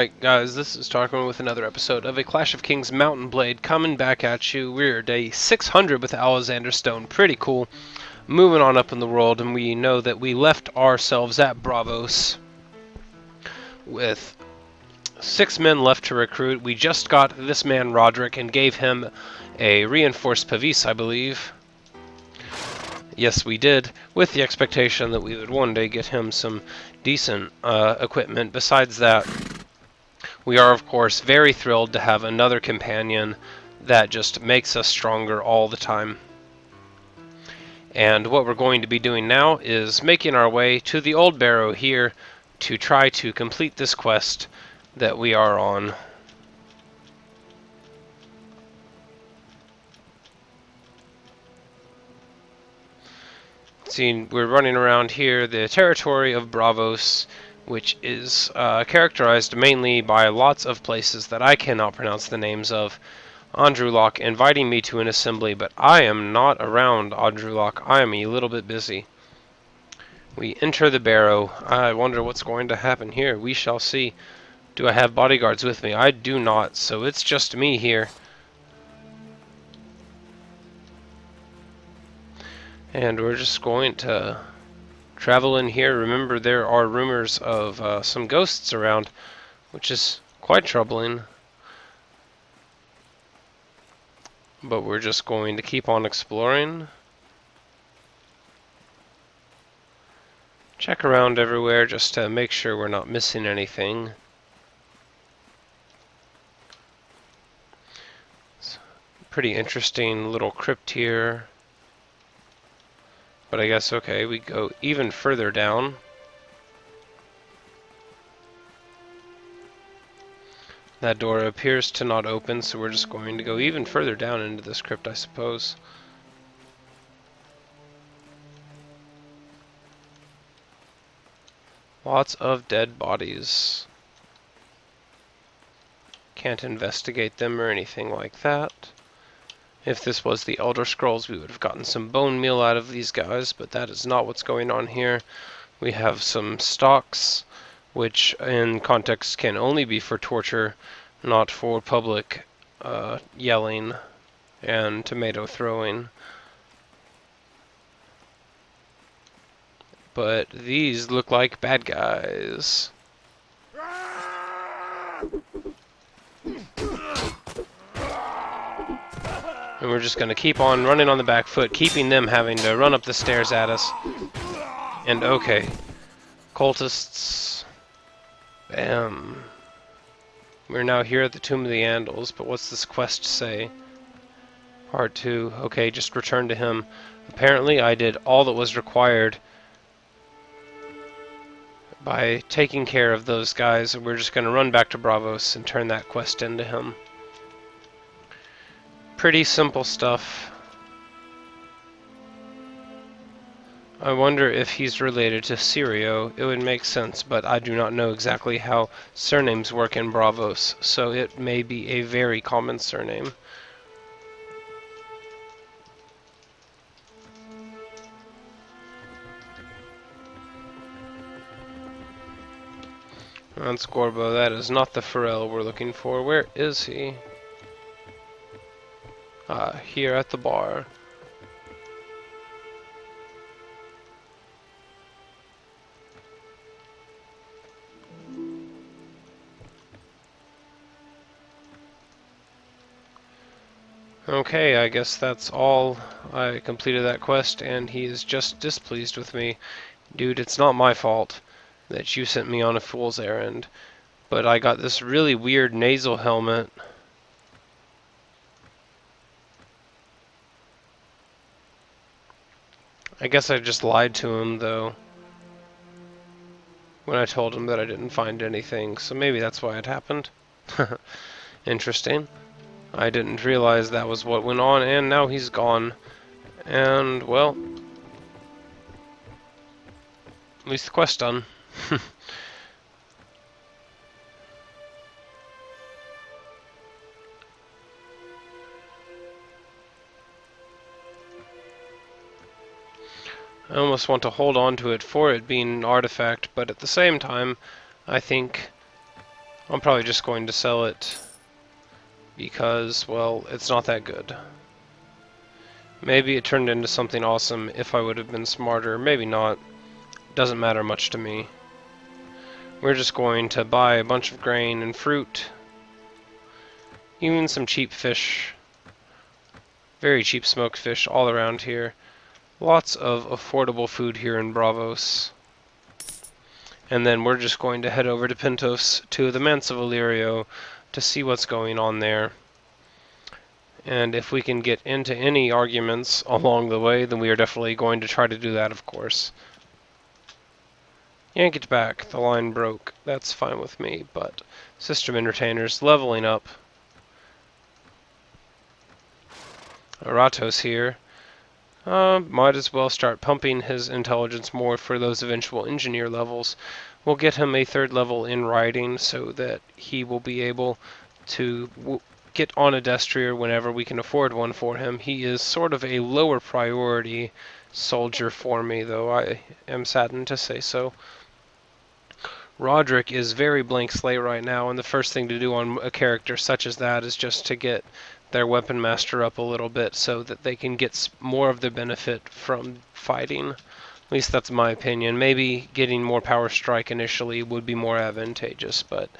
Alright guys, this is Tarquin with another episode of A Clash of Kings Mountain Blade coming back at you. We're day 600 with Alesander Stone. Pretty cool. Moving on up in the world, and we know that we left ourselves at Braavos with 6 men left to recruit. We just got this man Roderick and gave him a reinforced Pavis, I believe. Yes, we did, with the expectation that we would one day get him some decent equipment. Besides that, we are, of course, very thrilled to have another companion that just makes us stronger all the time. And what we're going to be doing now is making our way to the old barrow here to try to complete this quest that we are on. See, we're running around here, the territory of Braavos, which is characterized mainly by lots of places that I cannot pronounce the names of. Andrulok inviting me to an assembly, but I am not around Andrulok. I am a little bit busy. We enter the barrow. I wonder what's going to happen here. We shall see. Do I have bodyguards with me? I do not, so it's just me here. And we're just going to travel in here. Remember, there are rumors of some ghosts around, which is quite troubling. But we're just going to keep on exploring. Check around everywhere just to make sure we're not missing anything. It's a pretty interesting little crypt here. But I guess, okay, we go even further down. That door appears to not open, so we're just going to go even further down into this crypt, I suppose. Lots of dead bodies. Can't investigate them or anything like that. If this was the Elder Scrolls, we would have gotten some bone meal out of these guys, but that is not what's going on here. We have some stocks, which in context can only be for torture, not for public yelling and tomato throwing. But these look like bad guys. And we're just going to keep on running on the back foot, keeping them having to run up the stairs at us. And okay. Cultists. Bam. We're now here at the Tomb of the Andals, but what's this quest say? Part 2. Okay, just return to him. Apparently I did all that was required by taking care of those guys, and we're just going to run back to Braavos and turn that quest into him. Pretty simple stuff. I wonder if he's related to Illyrio. It would make sense, but I do not know exactly how surnames work in Braavos, so it may be a very common surname. That's Gorbo. That is not the Pharrell we're looking for. Where is he? Here at the bar. Okay, I guess that's all. I completed that quest, and he is just displeased with me. Dude, it's not my fault that you sent me on a fool's errand, but I got this really weird nasal helmet. I guess I just lied to him, though, when I told him that I didn't find anything, so maybe that's why it happened. Interesting. I didn't realize that was what went on, and now he's gone. And, well, at least the quest's done. I almost want to hold on to it for it being an artifact, but at the same time, I think I'm probably just going to sell it because, well, it's not that good. Maybe it turned into something awesome if I would have been smarter. Maybe not. Doesn't matter much to me. We're just going to buy a bunch of grain and fruit. Even some cheap fish. Very cheap smoked fish all around here. Lots of affordable food here in Braavos. And then we're just going to head over to Pentos to the Magister Illyrio to see what's going on there. And if we can get into any arguments along the way, then we are definitely going to try to do that, of course. Yank it back. The line broke. That's fine with me, but system entertainers leveling up. Aratos here. Might as well start pumping his intelligence more for those eventual engineer levels. We'll get him a 3rd level in writing so that he will be able to get on a destrier whenever we can afford one for him. He is sort of a lower priority soldier for me, though I am saddened to say so. Roderick is very blank slate right now, and the first thing to do on a character such as that is just to get their weapon master up a little bit so that they can get more of the benefit from fighting. At least that's my opinion. Maybe getting more power strike initially would be more advantageous, but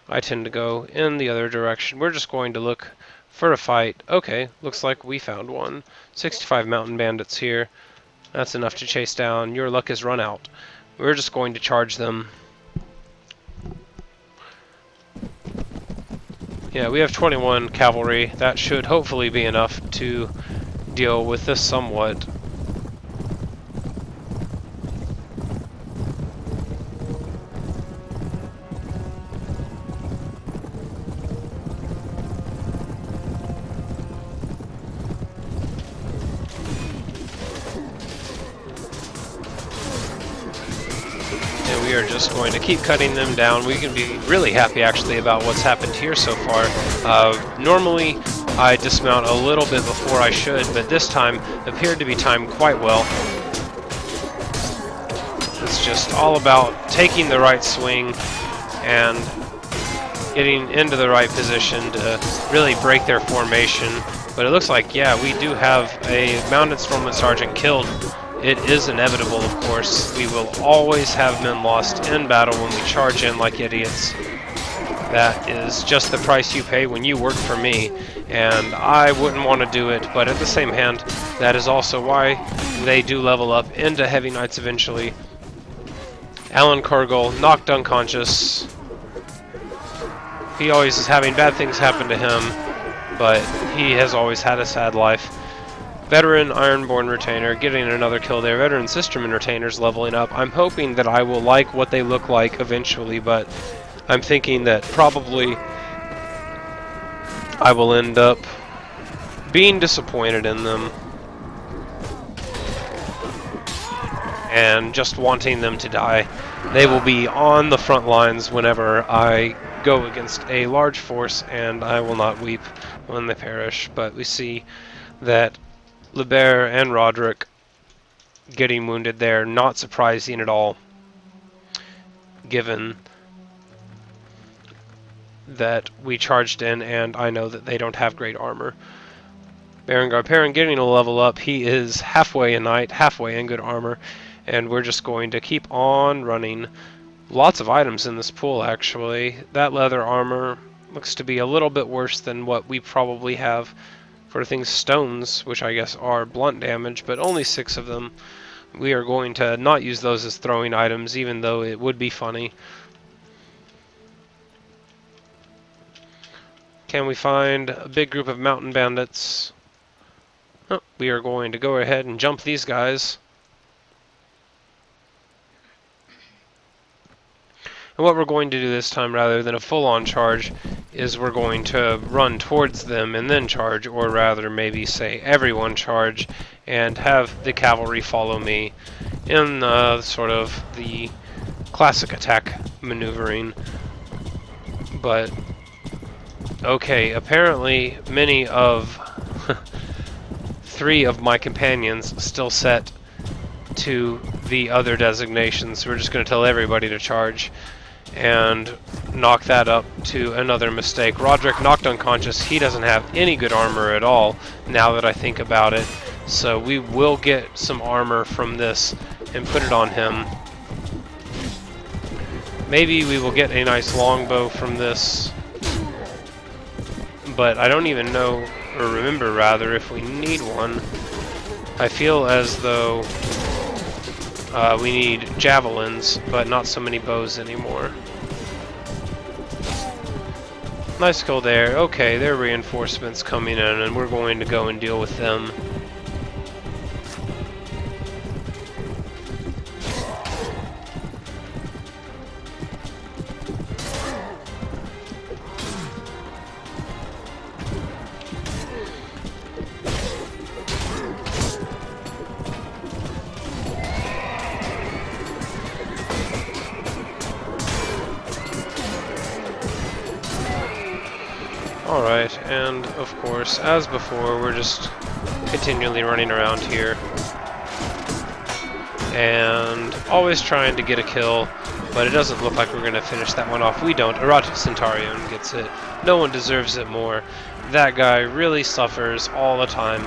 I tend to go in the other direction. We're just going to look for a fight. Okay, looks like we found one. 65 mountain bandits here. That's enough to chase down. Your luck has run out. We're just going to charge them. Yeah, we have 21 cavalry. That should hopefully be enough to deal with this somewhat. And we are just going to keep cutting them down. We can be really happy actually about what's happened here so far. Normally I dismount a little bit before I should, but this time appeared to be timed quite well. It's just all about taking the right swing and getting into the right position to really break their formation. But it looks like, yeah, we do have a mounted Stormland Sergeant killed. It is inevitable, of course. We will always have men lost in battle when we charge in like idiots. That is just the price you pay when you work for me, and I wouldn't want to do it, but at the same hand, that is also why they do level up into Heavy Knights eventually. Alan Cargill, knocked unconscious. He always is having bad things happen to him, but he has always had a sad life. Veteran Ironborn Retainer getting another kill there. Veteran System Retainers leveling up. I'm hoping that I will like what they look like eventually, but I'm thinking that probably I will end up being disappointed in them and just wanting them to die. They will be on the front lines whenever I go against a large force, and I will not weep when they perish. But we see that Lebert and Roderick getting wounded there, not surprising at all, given that we charged in and I know that they don't have great armor. Berengar Perrin getting a level up. He is halfway a knight, halfway in good armor, and we're just going to keep on running. Lots of items in this pool, actually. That leather armor looks to be a little bit worse than what we probably have for things stones, which I guess are blunt damage, but only 6 of them. We are going to not use those as throwing items, even though it would be funny. Can we find a big group of mountain bandits? Oh, we are going to go ahead and jump these guys. And what we're going to do this time, rather than a full-on charge, is we're going to run towards them and then charge, or rather maybe say everyone charge, and have the cavalry follow me in sort of the classic attack maneuvering. But, okay, apparently many of 3 of my companions still set to the other designations. So we're just going to tell everybody to charge. And knock that up to another mistake. Roderick knocked unconscious. He doesn't have any good armor at all, now that I think about it. So we will get some armor from this and put it on him. Maybe we will get a nice longbow from this. But I don't even know, or remember rather, if we need one. I feel as though we need javelins, but not so many bows anymore. Nice kill there. Okay, there are reinforcements coming in, and we're going to go and deal with them. Alright, and of course, as before, we're just continually running around here. And always trying to get a kill, but it doesn't look like we're going to finish that one off. We don't. Erotic Centurion gets it. No one deserves it more. That guy really suffers all the time.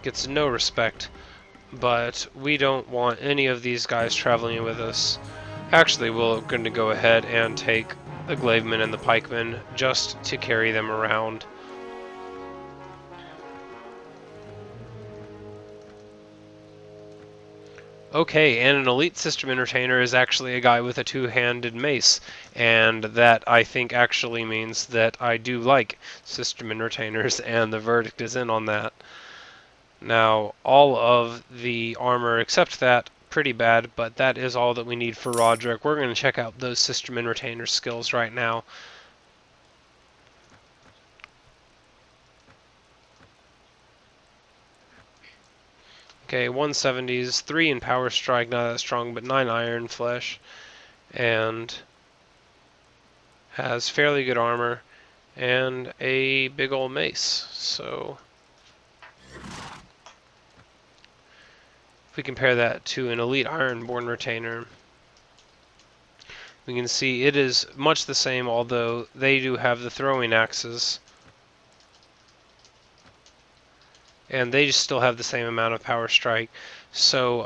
Gets no respect. But we don't want any of these guys traveling with us. Actually, we're going to go ahead and take the Glavemen and the Pikemen just to carry them around. Okay, and an elite system entertainer is actually a guy with a two-handed mace, and that I think actually means that I do like system entertainers, and the verdict is in on that. Now, all of the armor except that, pretty bad, but that is all that we need for Roderick. We're going to check out those system entertainer skills right now. Okay, 170s, 3 in power strike, not that strong, but 9 iron flesh, and has fairly good armor, and a big old mace. So if we compare that to an elite ironborn retainer, we can see it is much the same, although they do have the throwing axes. And they just still have the same amount of power strike. So,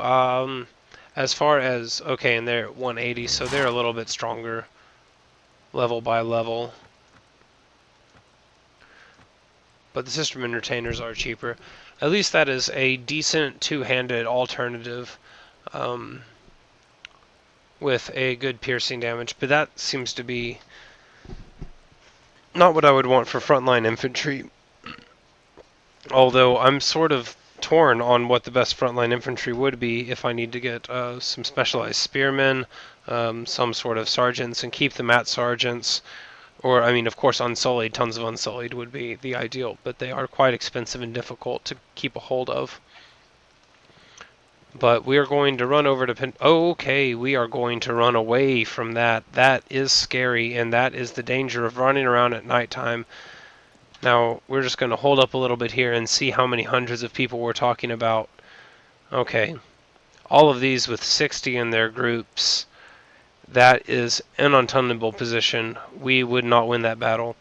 as far as, okay, and they're at 180, so they're a little bit stronger, level by level. But the system entertainers are cheaper. At least that is a decent two-handed alternative with a good piercing damage. But that seems to be not what I would want for frontline infantry. Although I'm sort of torn on what the best frontline infantry would be if I need to get some specialized spearmen, some sort of sergeants, and keep them at sergeants. Or, I mean, of course, Unsullied, tons of Unsullied would be the ideal, but they are quite expensive and difficult to keep a hold of. But we are going to run over to okay, we are going to run away from that. That is scary, and that is the danger of running around at nighttime. Now, we're just going to hold up a little bit here and see how many hundreds of people we're talking about. Okay, all of these with 60 in their groups. That is an untenable position. We would not win that battle.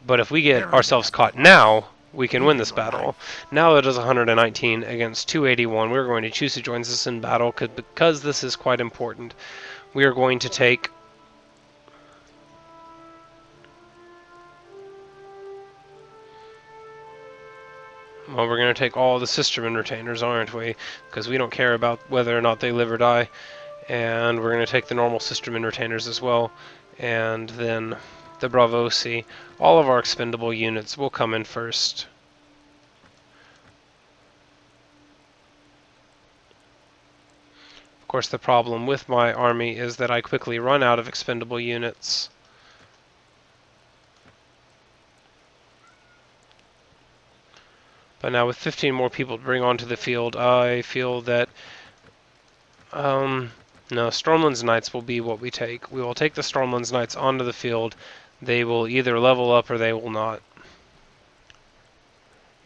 But if we get ourselves caught now, we can win this battle. Now it is 119 against 281. We're going to choose who joins us in battle because this is quite important. We are going to take... Well, we're going to take all the system entertainers, aren't we? Because we don't care about whether or not they live or die. And we're going to take the normal system entertainers as well. And then the Braavosi. All of our expendable units will come in first. Of course, the problem with my army is that I quickly run out of expendable units. But now with 15 more people to bring onto the field, I feel that... No, Stormland's Knights will be what we take. We will take the Stormland's Knights onto the field. They will either level up or they will not.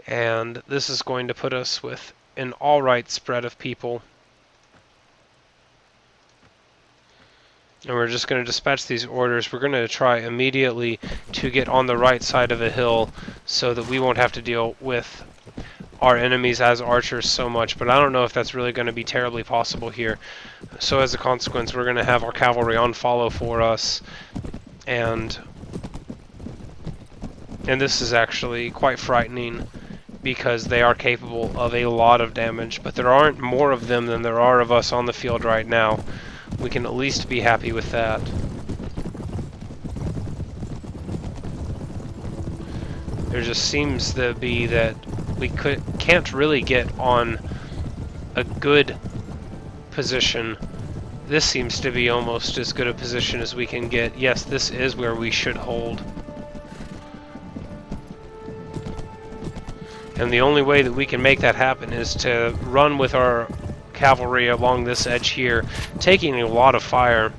And this is going to put us with an alright spread of people. And we're just going to dispatch these orders. We're going to try immediately to get on the right side of a hill so that we won't have to deal with our enemies as archers so much, but I don't know if that's really going to be terribly possible here. So as a consequence, we're going to have our cavalry on follow for us, and this is actually quite frightening because they are capable of a lot of damage, but there aren't more of them than there are of us on the field right now. We can at least be happy with that. There just seems to be that we can't really get on a good position. This seems to be almost as good a position as we can get. Yes, this is where we should hold. And the only way that we can make that happen is to run with our cavalry along this edge here, taking a lot of fire.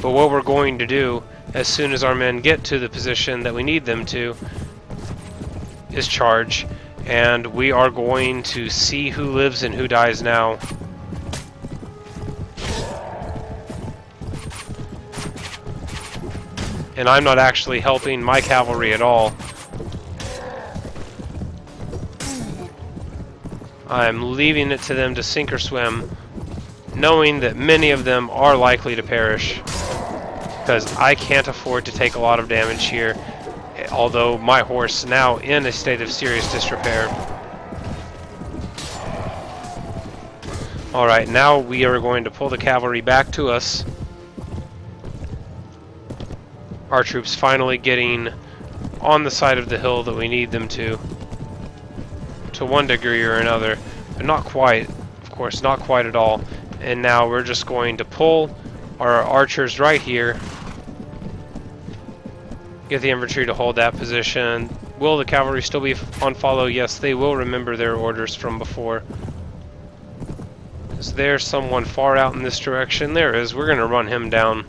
But what we're going to do, as soon as our men get to the position that we need them to, is charge, and we are going to see who lives and who dies now. And I'm not actually helping my cavalry at all. I'm leaving it to them to sink or swim, knowing that many of them are likely to perish, because I can't afford to take a lot of damage here, although my horse now in a state of serious disrepair. Alright, now we are going to pull the cavalry back to us. Our troops finally getting on the side of the hill that we need them to one degree or another, but not quite, of course, not quite at all. And now we're just going to pull our archers right here, get the infantry to hold that position. Will the cavalry still be on follow? Yes, they will remember their orders from before. Is there someone far out in this direction? There is. We're going to run him down.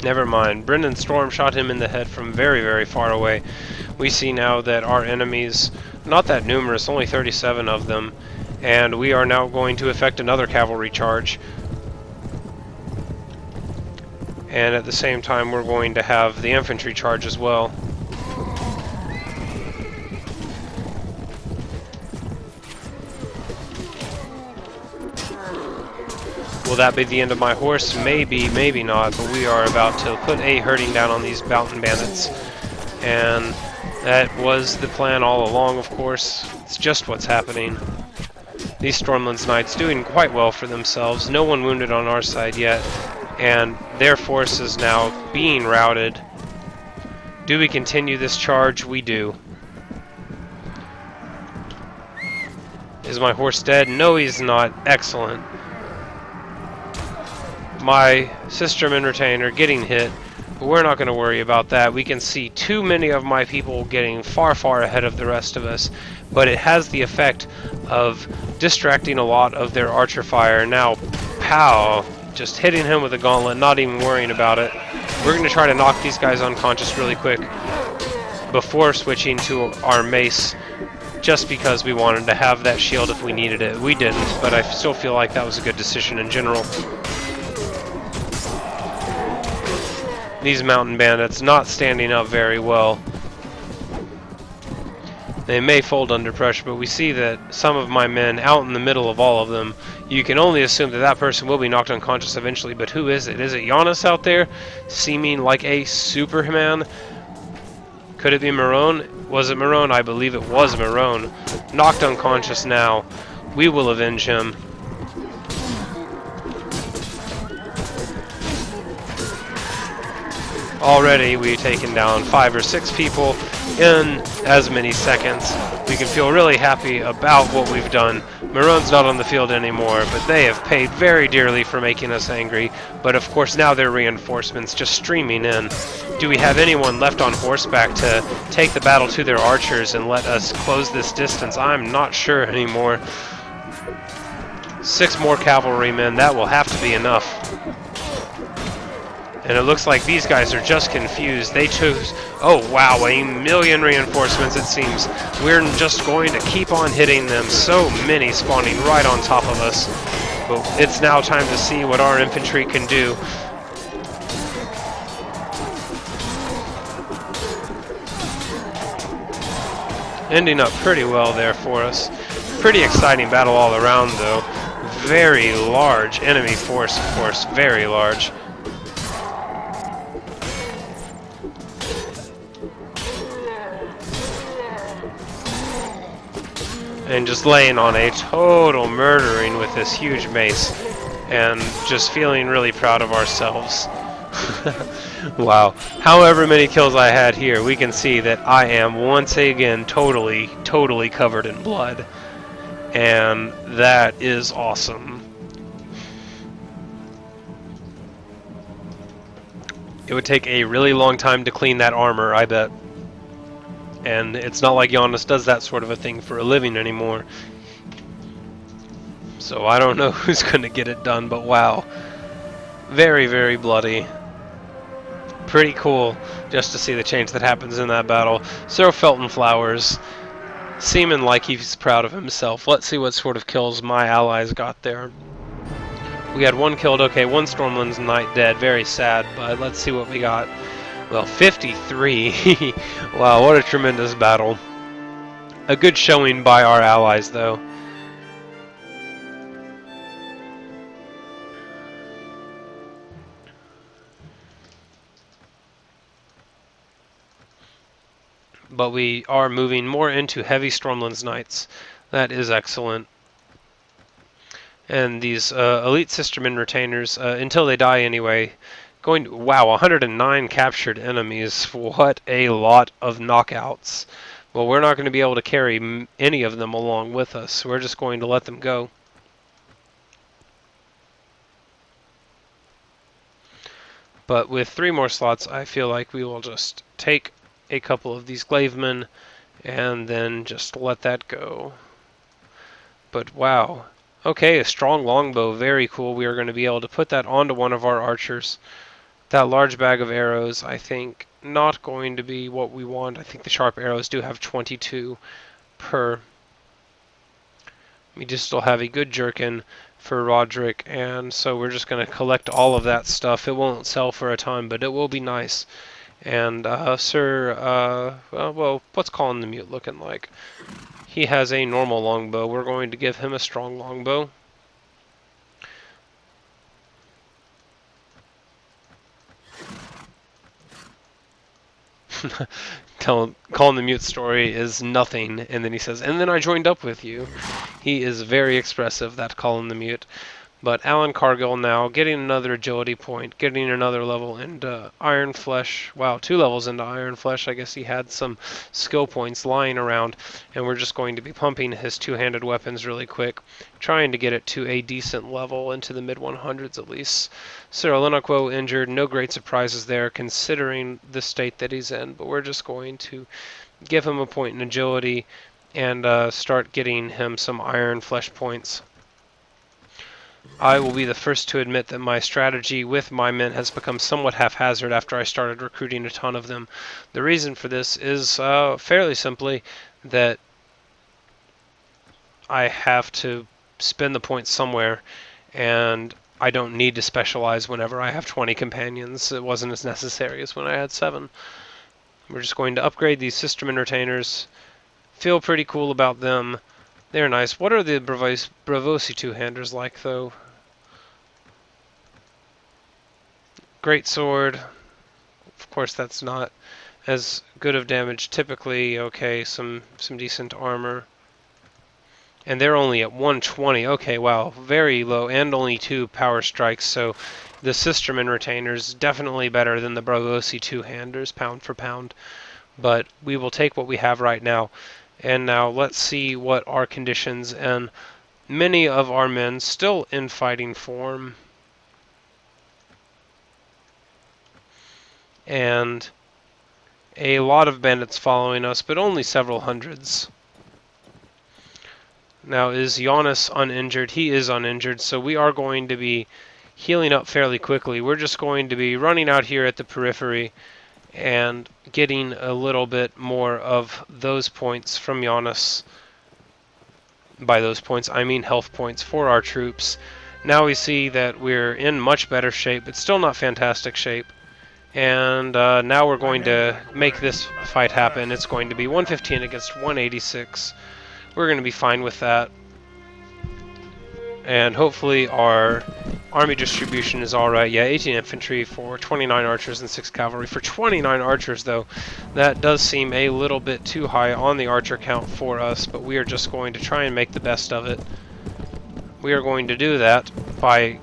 Never mind. Brendan Storm shot him in the head from very, very far away. We see now that our enemies, not that numerous, only 37 of them, and we are now going to effect another cavalry charge. And at the same time, we're going to have the infantry charge as well. Will that be the end of my horse? Maybe, maybe not, but we are about to put a herding down on these mountain bandits. And that was the plan all along, of course. It's just what's happening. These Stormlands Knights doing quite well for themselves. No one wounded on our side yet, and their force is now being routed. Do we continue this charge? We do. Is my horse dead? No, he's not. Excellent. My sisterman retainer getting hit, but we're not going to worry about that. We can see too many of my people getting far, far ahead of the rest of us, but it has the effect of distracting a lot of their archer fire. Now, pow! Just hitting him with a gauntlet, not even worrying about it. We're going to try to knock these guys unconscious really quick before switching to our mace, just because we wanted to have that shield if we needed it. We didn't, but I still feel like that was a good decision in general. These mountain bandits not standing up very well. They may fold under pressure, but we see that some of my men out in the middle of all of them, you can only assume that that person will be knocked unconscious eventually, but who is it? Is it Giannis out there, seeming like a Superman? Could it be Marone? Was it Marone? I believe it was Marone. Knocked unconscious now. We will avenge him. Already we've taken down 5 or 6 people in as many seconds. We can feel really happy about what we've done. Marone's not on the field anymore, but they have paid very dearly for making us angry. But of course now their reinforcements just streaming in. Do we have anyone left on horseback to take the battle to their archers and let us close this distance? I'm not sure anymore. 6 more cavalrymen, that will have to be enough. And it looks like these guys are just confused. They chose, oh wow, a million reinforcements it seems. We're just going to keep on hitting them. So many spawning right on top of us. But it's now time to see what our infantry can do. Ending up pretty well there for us. Pretty exciting battle all around though. Very large enemy force, of course, very large. And just laying on a total murdering with this huge mace. And just feeling really proud of ourselves. Wow. However many kills I had here, we can see that I am once again totally covered in blood. And that is awesome. It would take a really long time to clean that armor, I bet. And it's not like Giannis does that sort of a thing for a living anymore. So I don't know who's going to get it done, but wow. Very bloody. Pretty cool just to see the change that happens in that battle. Sir Felton Flowers, seeming like he's proud of himself. Let's see what sort of kills my allies got there. We had one killed, okay, one Stormland's Knight dead, very sad, but let's see what we got. Well, 53. Wow, what a tremendous battle. A good showing by our allies, though. But we are moving more into heavy Stormland's Knights. That is excellent. And these elite Sistermen Retainers, until they die anyway, wow, 109 captured enemies. What a lot of knockouts. Well, we're not going to be able to carry any of them along with us. We're just going to let them go. But with 3 more slots, I feel like we will just take a couple of these Glavemen and then just let that go. But wow. Okay, a strong longbow, very cool. We are going to be able to put that onto one of our archers. That large bag of arrows, I think, not going to be what we want. I think the sharp arrows do have 22 per. We just still have a good jerkin for Roderick, and so we're just going to collect all of that stuff. It won't sell for a time, but it will be nice. And well, what's Colin the Mute looking like? He has a normal longbow. We're going to give him a strong longbow. Colin the Mute story is nothing, and then he says, and then I joined up with you. He is very expressive, that Colin the Mute. But Alan Cargill now getting another agility point, getting another level into Iron Flesh. Wow, 2 levels into Iron Flesh. I guess he had some skill points lying around, and we're just going to be pumping his 2-handed weapons really quick, trying to get it to a decent level, into the mid-100s at least. Cyril Linaqua injured, no great surprises there considering the state that he's in, but we're just going to give him a point in agility and start getting him some Iron Flesh points. I will be the first to admit that my strategy with my men has become somewhat haphazard after I started recruiting a ton of them. The reason for this is fairly simply that I have to spend the points somewhere, and I don't need to specialize whenever I have 20 companions. It wasn't as necessary as when I had 7. We're just going to upgrade these Sistermen Retainers. Feel pretty cool about them. They're nice. What are the Braavosi 2-handers like, though? Great sword. Of course, that's not as good of damage typically. Okay, some decent armor. And they're only at 120. Okay, wow, very low, and only 2 power strikes. So the Sistermen Retainers definitely better than the Braavosi 2-handers, pound for pound. But we will take what we have right now. And now let's see what our conditions, and many of our men still in fighting form. And a lot of bandits following us, but only several hundreds. Now, is Giannis uninjured? He is uninjured, so we are going to be healing up fairly quickly. We're just going to be running out here at the periphery and getting a little bit more of those points from Giannis. By those points, I mean health points for our troops. Now we see that we're in much better shape, but still not fantastic shape. And now we're going to make this fight happen. It's going to be 115 against 186. We're going to be fine with that. And hopefully our army distribution is alright. Yeah, 18 infantry for 29 archers and 6 cavalry. For 29 archers, though, that does seem a little bit too high on the archer count for us, but we are just going to try and make the best of it. We are going to do that by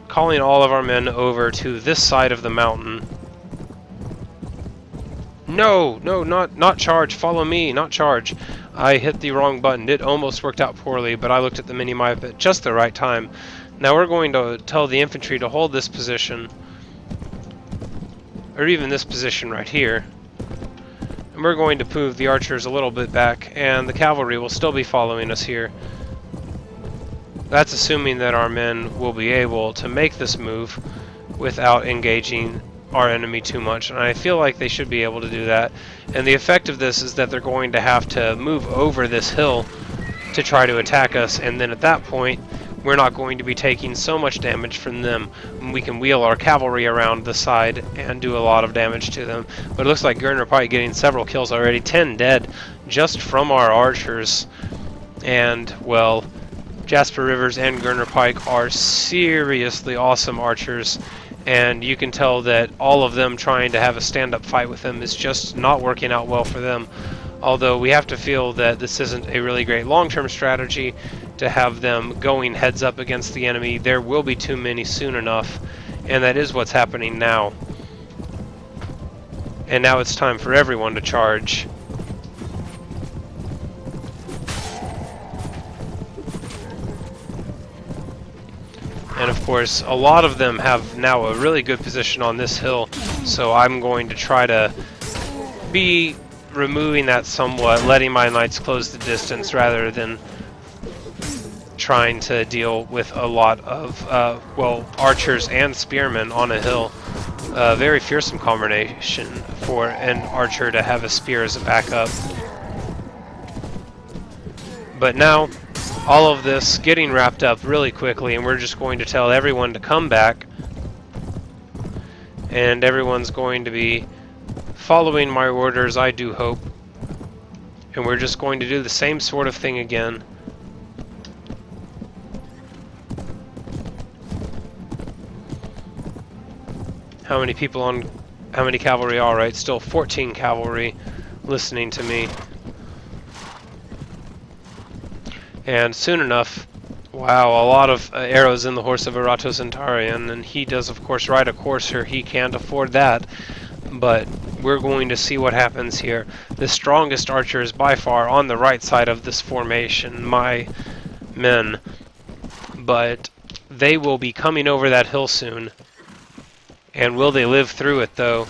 calling all of our men over to this side of the mountain. No, not charge. Follow me, not charge. I hit the wrong button. It almost worked out poorly, but I looked at the mini-map at just the right time. Now we're going to tell the infantry to hold this position, or even this position right here. And we're going to move the archers a little bit back, and the cavalry will still be following us here. That's assuming that our men will be able to make this move without engaging our enemy too much, and I feel like they should be able to do that. And the effect of this is that they're going to have to move over this hill to try to attack us, and then at that point we're not going to be taking so much damage from them. We can wheel our cavalry around the side and do a lot of damage to them. But it looks like Gurner Pike getting several kills already, 10 dead just from our archers. And well, Jasper Rivers and Gurner Pike are seriously awesome archers, and you can tell that all of them trying to have a stand-up fight with them is just not working out well for them. Although we have to feel that this isn't a really great long-term strategy to have them going heads up against the enemy. There will be too many soon enough, and that is what's happening now. And now it's time for everyone to charge. And of course, a lot of them have now a really good position on this hill, so I'm going to try to be removing that somewhat, letting my knights close the distance rather than trying to deal with a lot of, well, archers and spearmen on a hill. Very fearsome combination for an archer to have a spear as a backup. But now, all of this getting wrapped up really quickly, and we're just going to tell everyone to come back, and everyone's going to be following my orders, I do hope, and we're just going to do the same sort of thing again. How many people on, how many cavalry? Alright, still 14 cavalry listening to me. And soon enough, wow, a lot of arrows in the horse of Arato Centaurian, and he does of course ride a courser, he can't afford that, but we're going to see what happens here. The strongest archer is by far on the right side of this formation, my men, but they will be coming over that hill soon. And will they live through it though?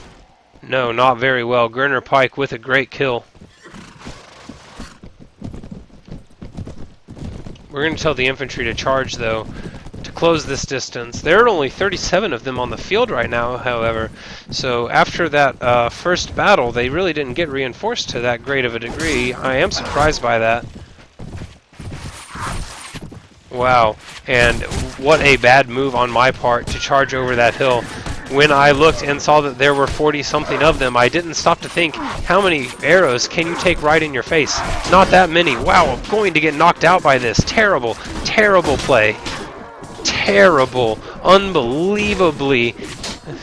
No, not very well. Gurner Pike with a great kill. We're going to tell the infantry to charge, though, to close this distance. There are only 37 of them on the field right now, however, so after that first battle, they really didn't get reinforced to that great of a degree. I am surprised by that. Wow, and what a bad move on my part to charge over that hill. When I looked and saw that there were 40-something of them, I didn't stop to think, how many arrows can you take right in your face? Not that many. Wow, I'm going to get knocked out by this. Terrible, terrible play. Terrible, unbelievably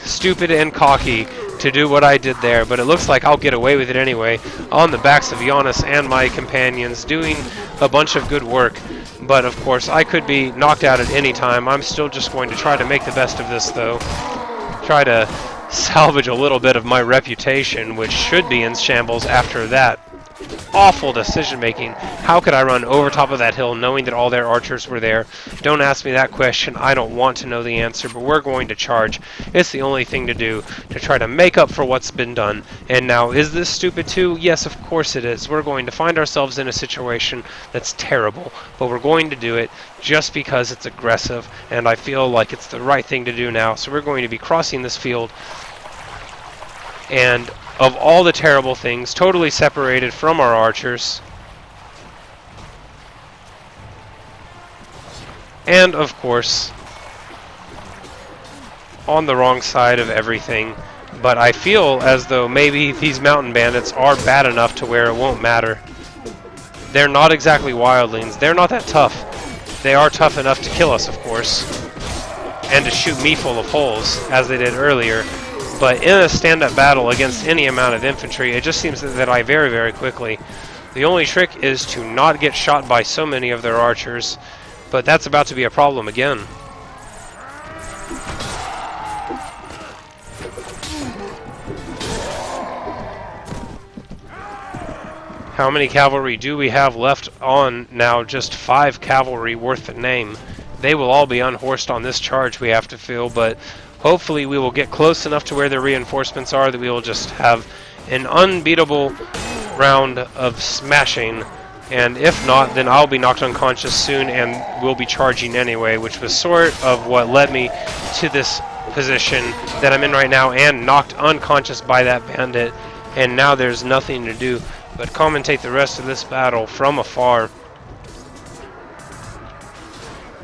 stupid and cocky to do what I did there, but it looks like I'll get away with it anyway, on the backs of Giannis and my companions, doing a bunch of good work. But of course, I could be knocked out at any time. I'm still just going to try to make the best of this, though. Try to salvage a little bit of my reputation, which should be in shambles after that awful decision making. How could I run over top of that hill knowing that all their archers were there? Don't ask me that question. I don't want to know the answer, but we're going to charge. It's the only thing to do to try to make up for what's been done. And now, is this stupid too? Yes, of course it is. We're going to find ourselves in a situation that's terrible, but we're going to do it just because it's aggressive, and I feel like it's the right thing to do now. So we're going to be crossing this field, and of all the terrible things, totally separated from our archers. And, of course, on the wrong side of everything. But I feel as though maybe these mountain bandits are bad enough to where it won't matter. They're not exactly wildlings. They're not that tough. They are tough enough to kill us, of course, and to shoot me full of holes, as they did earlier. But in a stand-up battle against any amount of infantry, it just seems that they die very, very quickly. The only trick is to not get shot by so many of their archers, but that's about to be a problem again. How many cavalry do we have left on now? Just 5 cavalry worth the name. They will all be unhorsed on this charge, we have to feel, but hopefully we will get close enough to where their reinforcements are that we will just have an unbeatable round of smashing. And if not, then I'll be knocked unconscious soon and we'll be charging anyway, which was sort of what led me to this position that I'm in right now, and knocked unconscious by that bandit. And now there's nothing to do but commentate the rest of this battle from afar.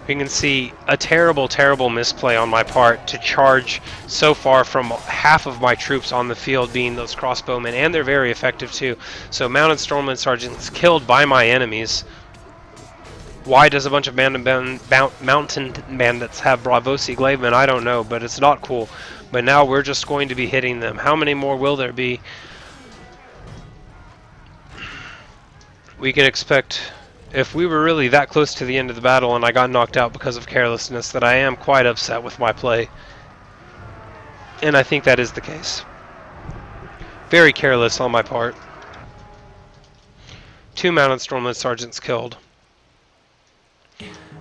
You can see a terrible, terrible misplay on my part to charge so far from half of my troops on the field being those crossbowmen, and they're very effective too. So mounted stormland sergeants killed by my enemies. Why does a bunch of mountain bandits have Braavosi glaivemen? I don't know, but it's not cool. But now we're just going to be hitting them. How many more will there be? We can expect, if we were really that close to the end of the battle and I got knocked out because of carelessness, that I am quite upset with my play. And I think that is the case. Very careless on my part. 2 mounted stormland sergeants killed.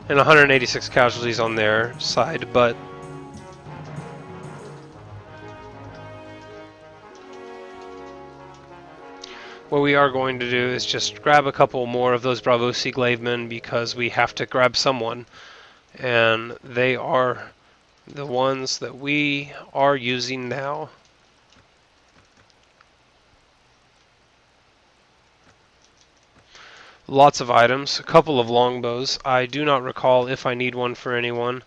And 186 casualties on their side, but what we are going to do is just grab a couple more of those Braavosi glaivemen, because we have to grab someone, and they are the ones that we are using now. Lots of items, a couple of longbows. I do not recall if I need one for anyone,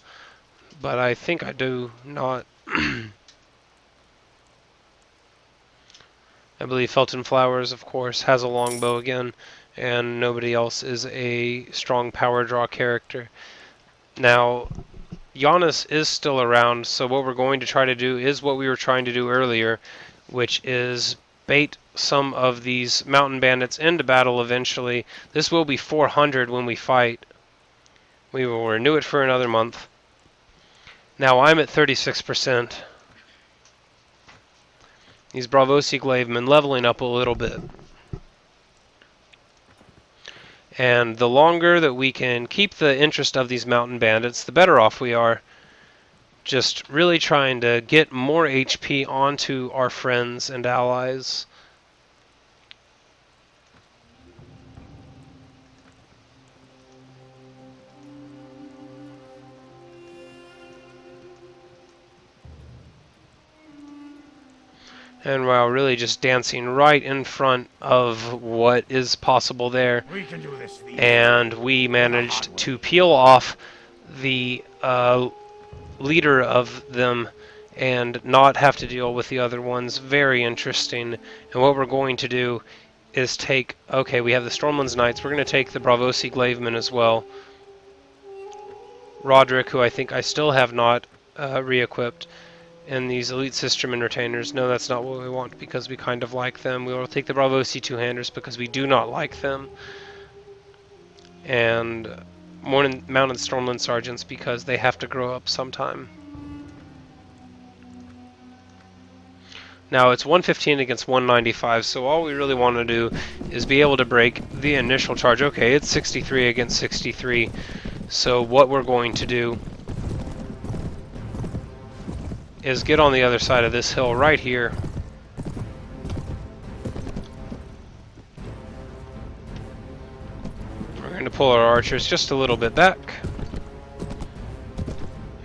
but I think I do not. I believe Felton Flowers, of course, has a longbow again, and nobody else is a strong power draw character. Now, Giannis is still around, so what we're going to try to do is what we were trying to do earlier, which is bait some of these mountain bandits into battle eventually. This will be 400 when we fight. We will renew it for another month. Now I'm at 36%. These Braavosi glaivemen leveling up a little bit. And the longer that we can keep the interest of these mountain bandits, the better off we are. Just really trying to get more HP onto our friends and allies. And while really just dancing right in front of what is possible there. We can do this. And we managed to peel off the leader of them and not have to deal with the other ones. Very interesting. And what we're going to do is take, okay, we have the Stormlands Knights. We're going to take the Braavosi glaivemen as well. Roderick, who I think I still have not re-equipped. And these elite sistermen retainers, no, that's not what we want, because we kind of like them. We will take the Braavosi two-handers because we do not like them. And mounted stormland sergeants because they have to grow up sometime. Now it's 115 against 195, so all we really want to do is be able to break the initial charge. Okay, it's 63 against 63, so what we're going to do is get on the other side of this hill right here. We're going to pull our archers just a little bit back,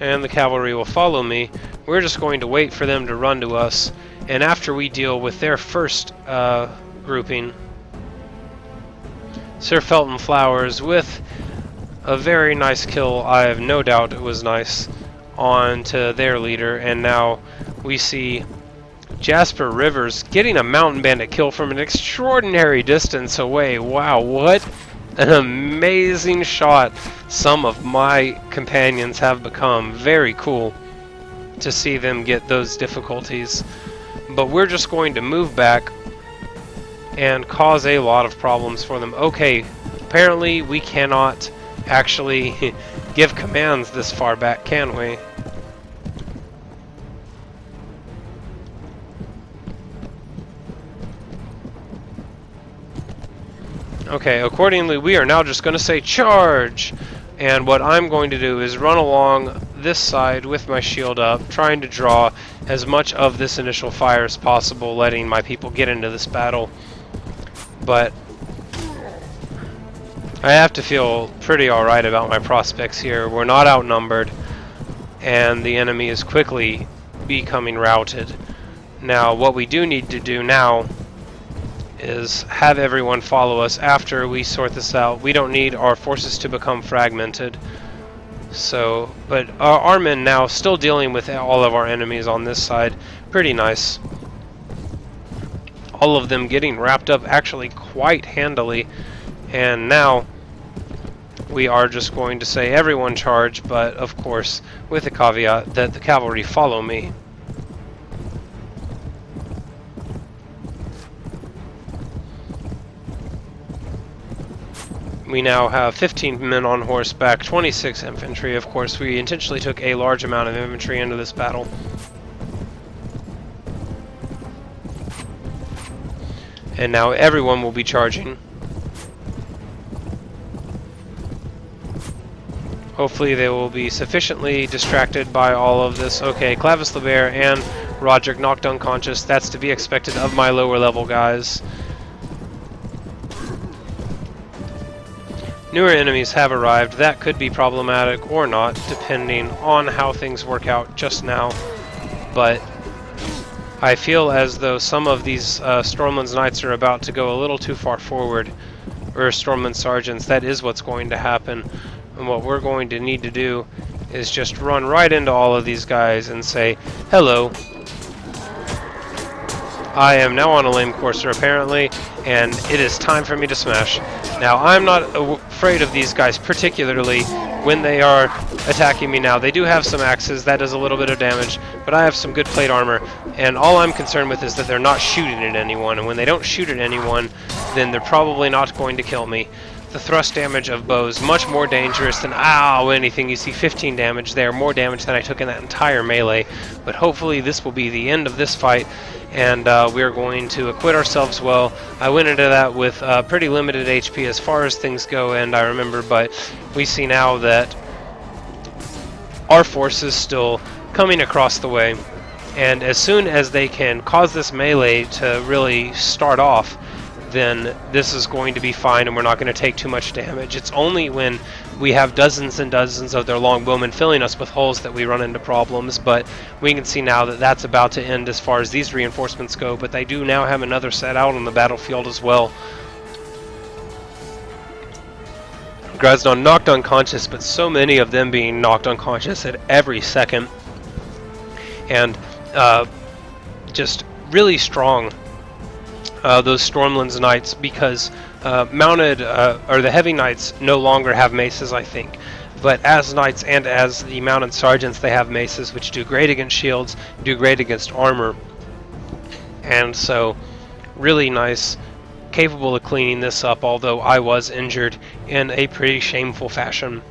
and the cavalry will follow me. We're just going to wait for them to run to us, and after we deal with their first grouping, Sir Felton Flowers with a very nice kill, I have no doubt it was nice, on to their leader, and now we see Jasper Rivers getting a mountain bandit kill from an extraordinary distance away. Wow, what an amazing shot some of my companions have become. Very cool to see them get those difficulties. But we're just going to move back and cause a lot of problems for them. Okay, apparently we cannot actually give commands this far back, can we? Okay, accordingly we are now just going to say charge! And what I'm going to do is run along this side with my shield up, trying to draw as much of this initial fire as possible, letting my people get into this battle. But I have to feel pretty alright about my prospects here. We're not outnumbered, and the enemy is quickly becoming routed. Now, what we do need to do now is have everyone follow us after we sort this out. We don't need our forces to become fragmented. So, but our men now still dealing with all of our enemies on this side. Pretty nice. All of them getting wrapped up actually quite handily. And now we are just going to say everyone charge, but of course with the caveat that the cavalry follow me. We now have 15 men on horseback, 26 infantry. Of course, we intentionally took a large amount of infantry into this battle. And now everyone will be charging. Hopefully they will be sufficiently distracted by all of this. Okay, Clavis LeBear and Roderick knocked unconscious. That's to be expected of my lower level guys. Newer enemies have arrived. That could be problematic or not, depending on how things work out just now. But I feel as though some of these Stormland's Knights are about to go a little too far forward, or Stormland Sergeants. That is what's going to happen. And what we're going to need to do is just run right into all of these guys and say, hello. I am now on a lame courser apparently, and it is time for me to smash. Now, I'm not afraid of these guys particularly when they are attacking me now. They do have some axes, that does a little bit of damage, but I have some good plate armor, and all I'm concerned with is that they're not shooting at anyone, and when they don't shoot at anyone, then they're probably not going to kill me. The thrust damage of bows much more dangerous than anything. You see 15 damage there, more damage than I took in that entire melee. But hopefully this will be the end of this fight, and we're going to acquit ourselves well. I went into that with pretty limited HP as far as things go, and I remember, but we see now that our forces still coming across the way, and as soon as they can cause this melee to really start off, then this is going to be fine and we're not going to take too much damage. It's only when we have dozens and dozens of their longbowmen filling us with holes that we run into problems, but we can see now that that's about to end as far as these reinforcements go, but they do now have another set out on the battlefield as well. Grazdon knocked unconscious, but so many of them being knocked unconscious at every second, and just really strong. Those Stormland's Knights, because mounted, or the Heavy Knights no longer have maces, I think. But as Knights and as the Mounted Sergeants, they have maces, which do great against shields, do great against armor. And so, really nice, capable of cleaning this up, although I was injured in a pretty shameful fashion.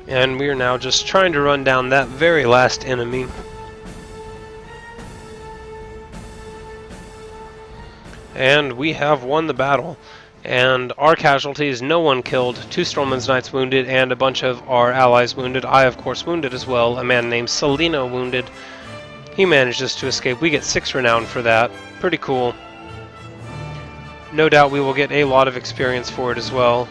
And we are now just trying to run down that very last enemy. And we have won the battle. And our casualties, no one killed, 2 Stormland's Knights wounded, and a bunch of our allies wounded. I, of course, wounded as well. A man named Salino wounded. He manages to escape. We get 6 renown for that. Pretty cool. No doubt we will get a lot of experience for it as well.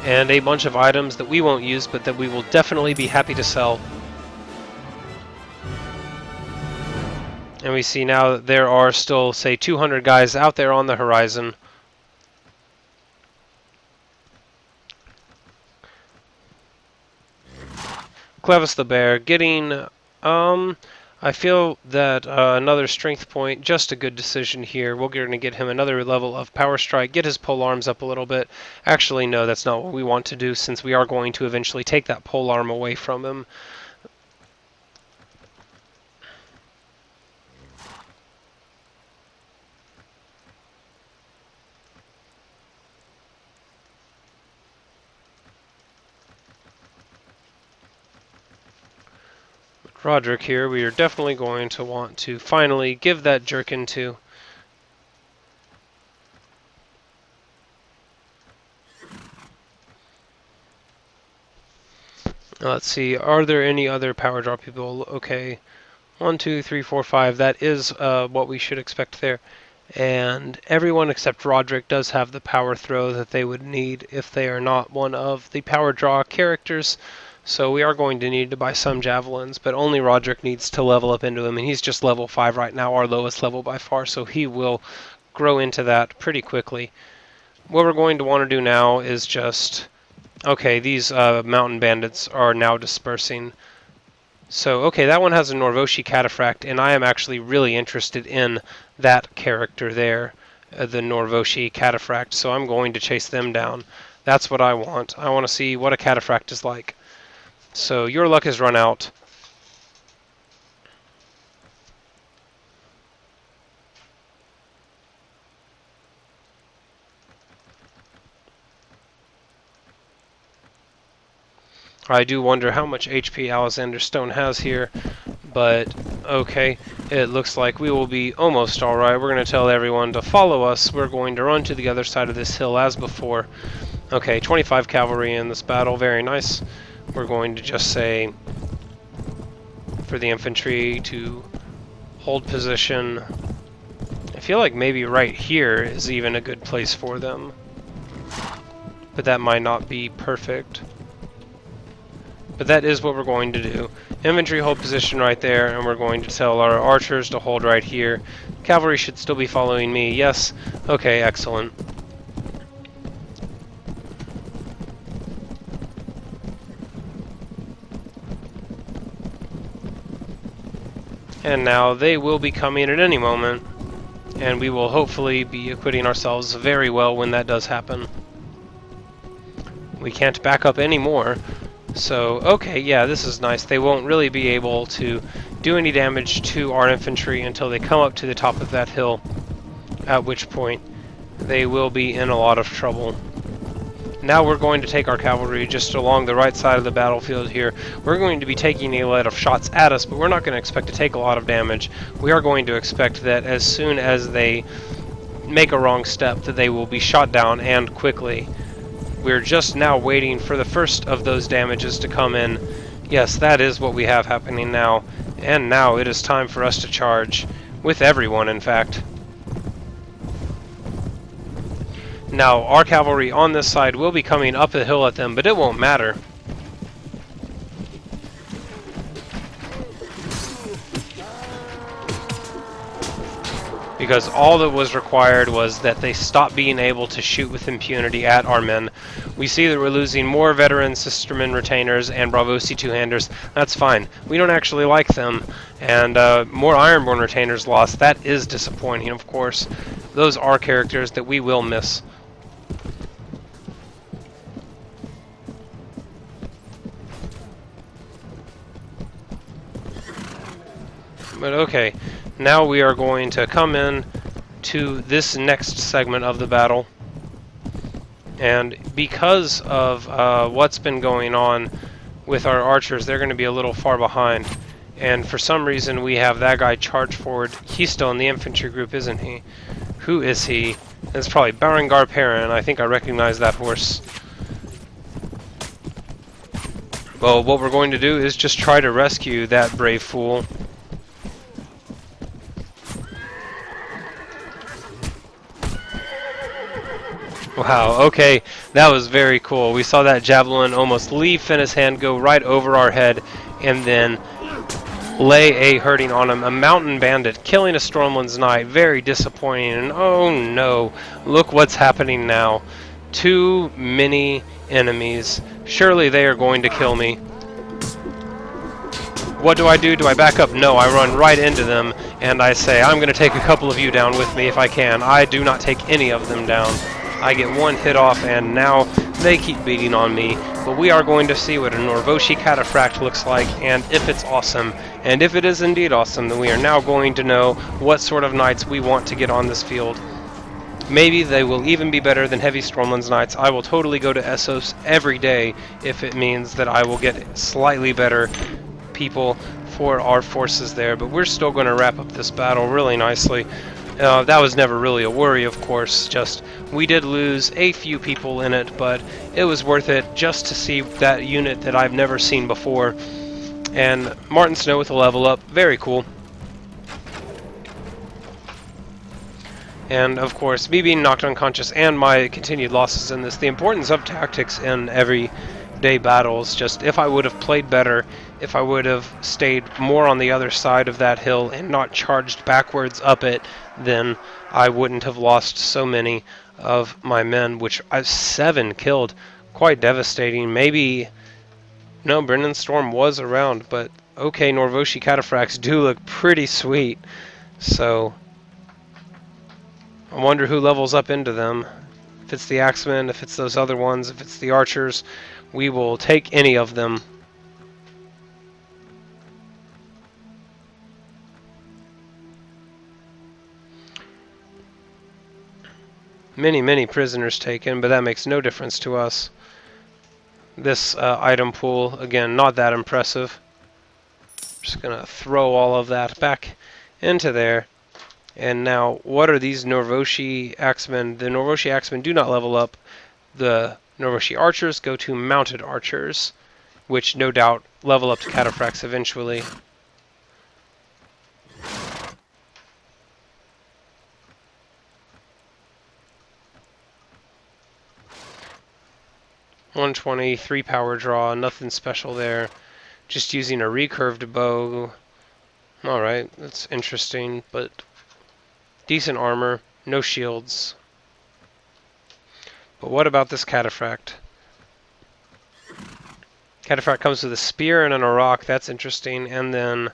And a bunch of items that we won't use, but that we will definitely be happy to sell. And we see now that there are still, say, 200 guys out there on the horizon. Clevis the Bear getting, I feel that another strength point, just a good decision here. We're going to get him another level of power strike, get his pole arms up a little bit. Actually, no, that's not what we want to do, since we are going to eventually take that pole arm away from him. Roderick here, we are definitely going to want to finally give that jerkin to. Let's see, are there any other power draw people? Okay, 1, 2, 3, 4, 5, that is what we should expect there. And everyone except Roderick does have the power throw that they would need if they are not one of the power draw characters. So we are going to need to buy some javelins, but only Roderick needs to level up into them, and he's just level 5 right now, our lowest level by far, so he will grow into that pretty quickly. What we're going to want to do now is just... Okay, these mountain bandits are now dispersing. So, okay, that one has a Norvoshi Cataphract, and I am actually really interested in that character there, the Norvoshi Cataphract, so I'm going to chase them down. That's what I want. I want to see what a Cataphract is like. So your luck has run out. I do wonder how much HP Alesander Stone has here, but okay, it looks like we will be almost alright. We're going to tell everyone to follow us. We're going to run to the other side of this hill as before. Okay, 25 cavalry in this battle, very nice. We're going to just say for the infantry to hold position. I feel like maybe right here is even a good place for them, but that might not be perfect. But that is what we're going to do. Infantry hold position right there, and we're going to tell our archers to hold right here. Cavalry should still be following me. Yes. Okay, excellent. And now they will be coming at any moment, and we will hopefully be acquitting ourselves very well when that does happen. We can't back up anymore. So, okay, yeah, this is nice. They won't really be able to do any damage to our infantry until they come up to the top of that hill, at which point they will be in a lot of trouble. Now we're going to take our cavalry just along the right side of the battlefield here. We're going to be taking a lot of shots at us, but we're not going to expect to take a lot of damage. We are going to expect that as soon as they make a wrong step, that they will be shot down, and quickly. We're just now waiting for the first of those damages to come in. Yes, that is what we have happening now. And now it is time for us to charge. With everyone, in fact. Now, our cavalry on this side will be coming up the hill at them, but it won't matter. Because all that was required was that they stop being able to shoot with impunity at our men. We see that we're losing more veteran Sisterman retainers and Braavosi two-handers. That's fine. We don't actually like them. And more Ironborn retainers lost. That is disappointing, of course. Those are characters that we will miss. But okay, now we are going to come in to this next segment of the battle. And because of what's been going on with our archers, they're going to be a little far behind. And for some reason, we have that guy charge forward. He's still in the infantry group, isn't he? Who is he? It's probably Berengar Perrin. I think I recognize that horse. Well, what we're going to do is just try to rescue that brave fool. Wow, okay, that was very cool. We saw that javelin almost leave Finna's hand, go right over our head, and then lay a hurting on him. A mountain bandit killing a Stormland's Knight. Very disappointing. And oh no, look what's happening now. Too many enemies. Surely they are going to kill me. What do I do? Do I back up? No, I run right into them, and I say, I'm going to take a couple of you down with me if I can. I do not take any of them down. I get one hit off, and now they keep beating on me. But we are going to see what a Norvoshi Cataphract looks like, and if it's awesome. And if it is indeed awesome, then we are now going to know what sort of knights we want to get on this field. Maybe they will even be better than Heavy Stormlands Knights. I will totally go to Essos every day if it means that I will get slightly better people for our forces there. But we're still going to wrap up this battle really nicely. That was never really a worry, of course, just we did lose a few people in it, but it was worth it just to see that unit that I've never seen before. And Martin Snow with a level up, very cool. And of course, me being knocked unconscious and my continued losses in this, the importance of tactics in everyday battles. Just if I would have played better, if I would have stayed more on the other side of that hill and not charged backwards up it, then I wouldn't have lost so many of my men, which I've 7 killed. Quite devastating. Maybe, no, Brennan Storm was around, but okay, Norvoshi Cataphracts do look pretty sweet. So I wonder who levels up into them. If it's the Axemen, if it's those other ones, if it's the archers, we will take any of them. Many prisoners taken, but that makes no difference to us. This item pool, again, not that impressive. Just gonna throw all of that back into there. And now, what are these Norvoshi Axemen? The Norvoshi Axemen do not level up. The Norvoshi Archers go to Mounted Archers, which no doubt level up to Cataphracts eventually. .123 power draw, nothing special there. Just using a recurved bow. Alright, that's interesting, but decent armor, no shields. But what about this Cataphract? Cataphract comes with a spear and an Arak, that's interesting, and then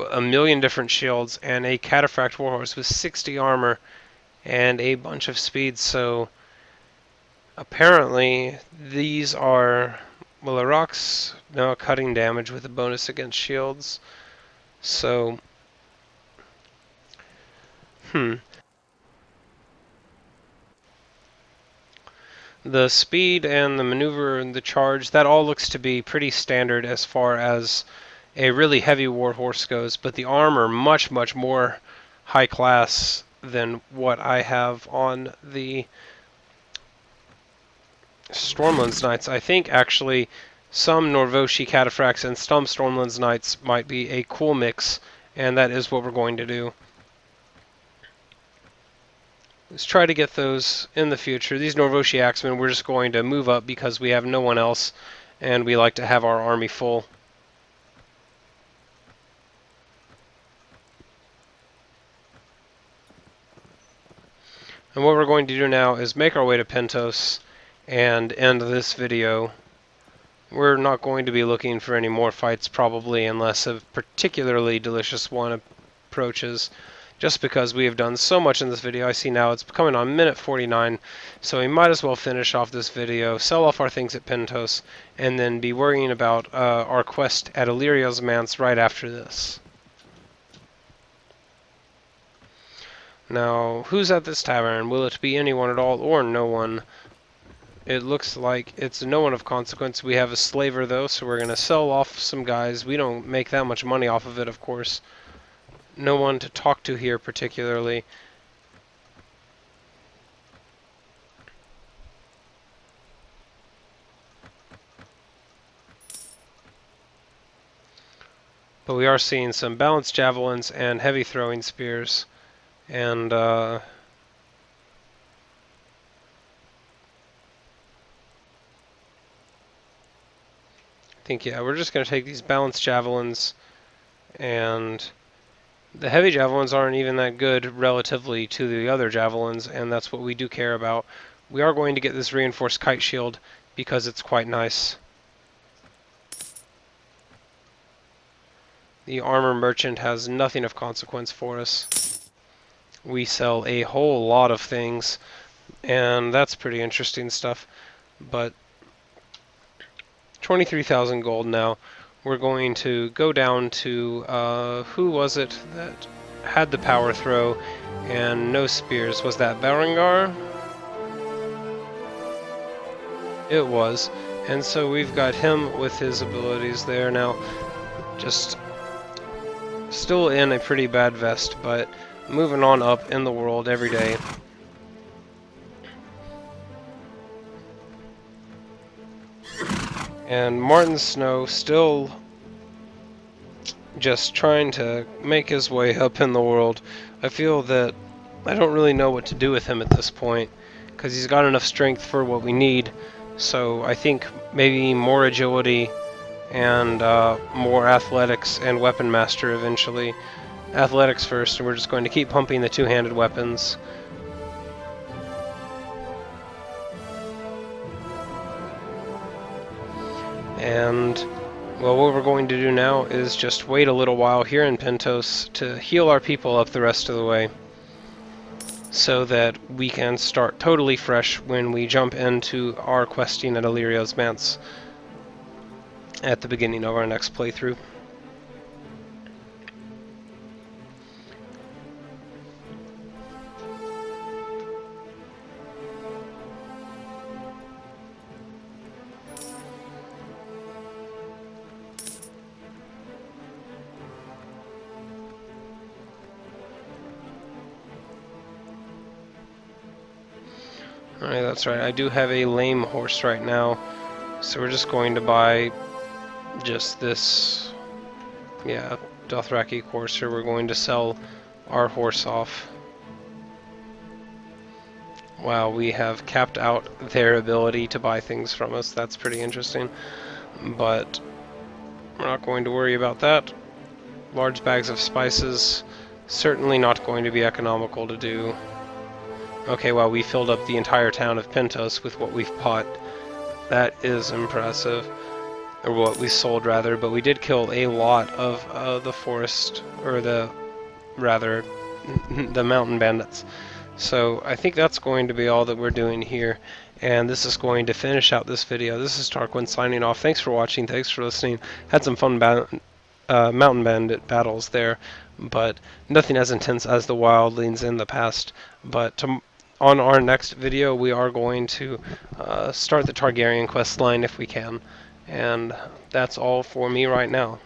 a million different shields, and a Cataphract warhorse with 60 armor and a bunch of speed, so apparently these are, well, Arak's now cutting damage with a bonus against shields, so the speed and the maneuver and the charge, that all looks to be pretty standard as far as a really heavy warhorse goes, but the armor much more high class than what I have on the Stormlands Knights. I think actually some Norvoshi Cataphracts and some Stormlands Knights might be a cool mix, and that is what we're going to do. Let's try to get those in the future. These Norvoshi Axemen, we're just going to move up because we have no one else, and we like to have our army full. And what we're going to do now is make our way to Pentos and end this video. We're not going to be looking for any more fights probably unless a particularly delicious one approaches, just because we have done so much in this video. I see now it's coming on minute 49, so we might as well finish off this video, sell off our things at Pentos, and then be worrying about our quest at Illyrio's Manse right after this. Now, who's at this tavern? Will it be anyone at all or no one? It looks like it's no one of consequence. We have a slaver, though, so we're going to sell off some guys. We don't make that much money off of it, of course. No one to talk to here, particularly. But we are seeing some balanced javelins and heavy throwing spears. And, I think, yeah, we're just going to take these balanced javelins, and the heavy javelins aren't even that good relatively to the other javelins, and that's what we do care about. We are going to get this reinforced kite shield because it's quite nice. The armor merchant has nothing of consequence for us. We sell a whole lot of things, and that's pretty interesting stuff. But 23,000 gold now. We're going to go down to, who was it that had the power throw and no spears? Was that Berengar? It was. And so we've got him with his abilities there now. Just still in a pretty bad vest, but moving on up in the world every day. And Martin Snow still just trying to make his way up in the world. I feel that I don't really know what to do with him at this point, because he's got enough strength for what we need. So I think maybe more agility and more athletics and weapon master eventually. Athletics first, and we're just going to keep pumping the two-handed weapons. And, well, what we're going to do now is just wait a little while here in Pentos to heal our people up the rest of the way, so that we can start totally fresh when we jump into our questing at Illyrio's manse at the beginning of our next playthrough. Alright, that's right. I do have a lame horse right now, so we're just going to buy just this, yeah, Dothraki courser. We're going to sell our horse off. Wow, we have capped out their ability to buy things from us. That's pretty interesting, but we're not going to worry about that. Large bags of spices, certainly not going to be economical to do. Okay, well, we filled up the entire town of Pentos with what we've bought. That is impressive. Or what we sold, rather, but we did kill a lot of the forest, or the mountain bandits. So I think that's going to be all that we're doing here, and this is going to finish out this video. This is Tarquin signing off. Thanks for watching, thanks for listening. Had some fun mountain bandit battles there, but nothing as intense as the wildlings in the past. But on our next video, we are going to start the Targaryen quest line if we can. And that's all for me right now.